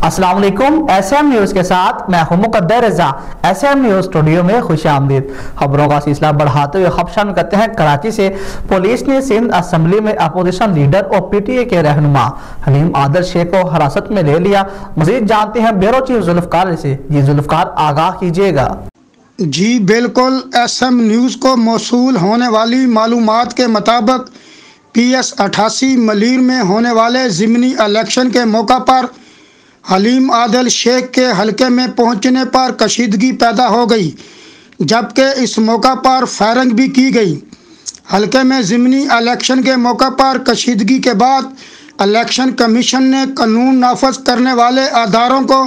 अस्सलाम वालेकुम। SM news के साथ मैं हूं मुकद्दर रजा। SM न्यूज स्टूडियो में खुशामदीद। खबरों का सिलसिला बढ़ाते हुए खबर शामिल करते हैं। कराची से पुलिस ने सिंध असेंबली में अपोजिशन लीडर और PTA के रहनुमा हलीम आदिल शेख को हिरासत में ले लिया। मजीद जानते हैं ब्यूरो चीफ जुल्फकार से। जी जुल्फकार, आगाह कीजिएगा। जी बिल्कुल, SM न्यूज़ को मौसूल होने वाली मालूमात के मुताबिक PS 88 मलीर में होने वाले ज़िमनी इलेक्शन के मौका पर हलीम आदिल शेख के हलके में पहुंचने पर कशीदगी पैदा हो गई, जबकि इस मौका पर फायरिंग भी की गई। हलके में ज़िमनी इलेक्शन के मौका पर कशीदगी के बाद इलेक्शन कमीशन ने कानून नाफज करने वाले अदारों को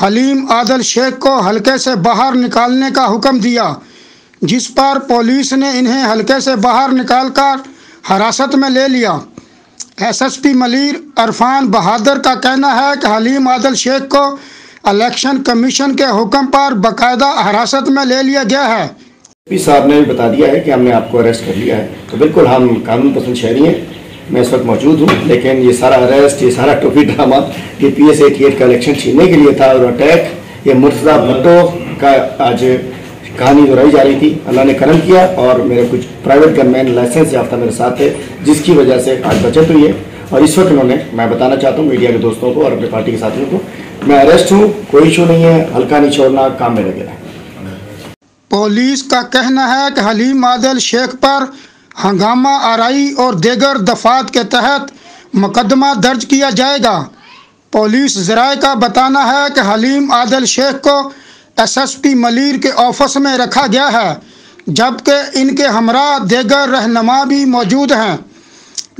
हलीम आदिल शेख को हलके से बाहर निकालने का हुक्म दिया, जिस पर पुलिस ने इन्हें हलके से बाहर निकालकर हिरासत में ले लिया। SSP मलीर इरफान बहादुर का कहना है कि हलीम आदिल शेख को इलेक्शन कमीशन के हुक्म पर बाकायदा हिरासत में ले लिया गया है। साहब ने भी बता दिया है कि हमने आपको अरेस्ट कर लिया है, तो बिल्कुल हम कानून पसंद शहरी हैं। मैं इस वक्त मौजूद हूँ, लेकिन ये सारा अरेस्ट, ये सारा टोपी ड्रामा ये PS 88 का इलेक्शन छीनने के लिए था और अटैक ये मुर्तज़ा भुट्टो का आज कहानी दोहराई जा रही थी। अल्लाह ने करम किया और मेरे कुछ प्राइवेट गनमैन लाइसेंस याफ्ता मेरे साथ थे, जिसकी वजह से आज बचत हुई है। और इस वक्त उन्होंने, मैं बताना चाहता हूँ मीडिया के दोस्तों को और अपने पार्टी के साथियों को, मैं अरेस्ट हूँ, कोई इशू नहीं है, हल्का नहीं छोड़ना, काम में लगे। पुलिस का कहना है कि हलीम आदिल शेख पर हंगामा आराई और दीगर दफात के तहत मुकदमा दर्ज किया जाएगा। पुलिस ज़राए का बताना है कि हलीम आदिल शेख को SSP मलीर के ऑफिस में रखा गया है, जबकि इनके हमरा दीगर रहनुमा भी मौजूद हैं।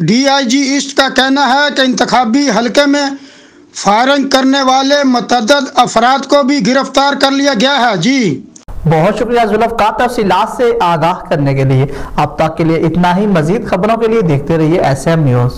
DIG ईस्ट का कहना है कि इंतखाबी हलके में फायरिंग करने वाले मुतअद्दिद अफराद को भी गिरफ्तार कर लिया गया है। जी बहुत शुक्रिया जुल्फकार, तफसीलात से आगाह करने के लिए। अब तक के लिए इतना ही। मजीद खबरों के लिए देखते रहिए SM न्यूज।